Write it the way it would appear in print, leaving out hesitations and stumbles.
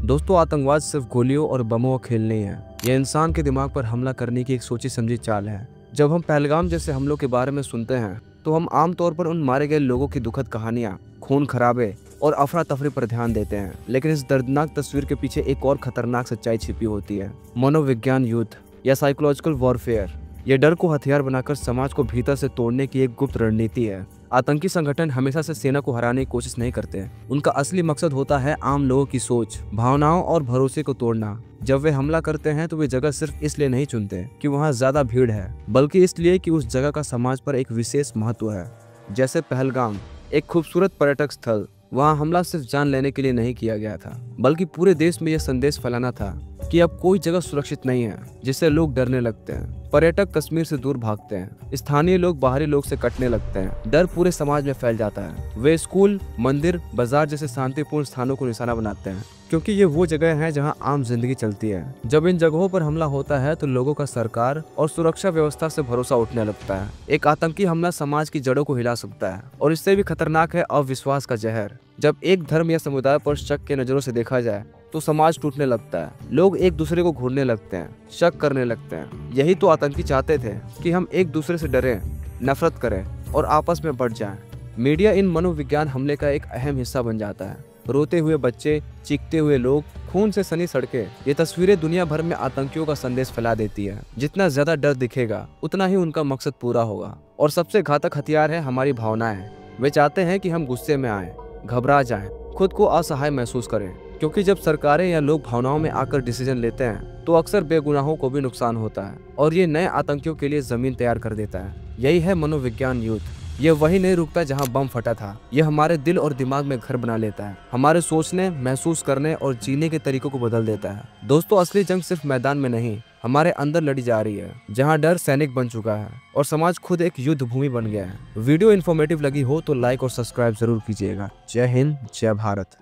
दोस्तों, आतंकवाद सिर्फ गोलियों और बमों का खेल नहीं है। यह इंसान के दिमाग पर हमला करने की एक सोची समझी चाल है। जब हम पहलगाम जैसे हमलों के बारे में सुनते हैं तो हम आमतौर पर उन मारे गए लोगों की दुखद कहानियां, खून खराबे और अफरा तफरी पर ध्यान देते हैं, लेकिन इस दर्दनाक तस्वीर के पीछे एक और खतरनाक सच्चाई छिपी होती है। मनोविज्ञान युद्ध या साइकोलॉजिकल वॉरफेयर। यह डर को हथियार बनाकर समाज को भीतर से तोड़ने की एक गुप्त रणनीति है। आतंकी संगठन हमेशा से सेना को हराने की कोशिश नहीं करते। उनका असली मकसद होता है आम लोगों की सोच, भावनाओं और भरोसे को तोड़ना। जब वे हमला करते हैं तो वे जगह सिर्फ इसलिए नहीं चुनते कि वहां ज्यादा भीड़ है, बल्कि इसलिए कि उस जगह का समाज पर एक विशेष महत्व है। जैसे पहलगाम, एक खूबसूरत पर्यटक स्थल। वहां हमला सिर्फ जान लेने के लिए नहीं किया गया था, बल्कि पूरे देश में यह संदेश फैलाना था कि अब कोई जगह सुरक्षित नहीं है, जिससे लोग डरने लगते हैं। पर्यटक कश्मीर से दूर भागते हैं, स्थानीय लोग बाहरी लोग से कटने लगते हैं, डर पूरे समाज में फैल जाता है। वे स्कूल, मंदिर, बाजार जैसे शांतिपूर्ण स्थानों को निशाना बनाते हैं, क्योंकि ये वो जगह है जहां आम जिंदगी चलती है। जब इन जगहों पर हमला होता है तो लोगों का सरकार और सुरक्षा व्यवस्था से भरोसा उठने लगता है। एक आतंकी हमला समाज की जड़ों को हिला सकता है, और इससे भी खतरनाक है अविश्वास का जहर। जब एक धर्म या समुदाय पर शक के नजरों से देखा जाए तो समाज टूटने लगता है। लोग एक दूसरे को घूरने लगते हैं, शक करने लगते हैं। यही तो आतंकी चाहते थे कि हम एक दूसरे से डरें, नफरत करें और आपस में बढ़ जाएं। मीडिया इन मनोविज्ञान हमले का एक अहम हिस्सा बन जाता है। रोते हुए बच्चे, चीखते हुए लोग, खून से सनी सड़कें, ये तस्वीरें दुनिया भर में आतंकियों का संदेश फैला देती है। जितना ज्यादा डर दिखेगा उतना ही उनका मकसद पूरा होगा। और सबसे घातक हथियार है हमारी भावनाएं। वे चाहते हैं कि हम गुस्से में आए, घबरा जाएं, खुद को असहाय महसूस करें, क्योंकि जब सरकारें या लोग भावनाओं में आकर डिसीजन लेते हैं तो अक्सर बेगुनाहों को भी नुकसान होता है, और ये नए आतंकियों के लिए जमीन तैयार कर देता है। यही है मनोविज्ञान युद्ध। यह वही नहीं रुकता जहां बम फटा था। यह हमारे दिल और दिमाग में घर बना लेता है, हमारे सोचने, महसूस करने और जीने के तरीकों को बदल देता है। दोस्तों, असली जंग सिर्फ मैदान में नहीं, हमारे अंदर लड़ी जा रही है, जहां डर सैनिक बन चुका है और समाज खुद एक युद्ध भूमि बन गया है। वीडियो इन्फॉर्मेटिव लगी हो तो लाइक और सब्सक्राइब जरूर कीजिएगा। जय हिंद, जय भारत।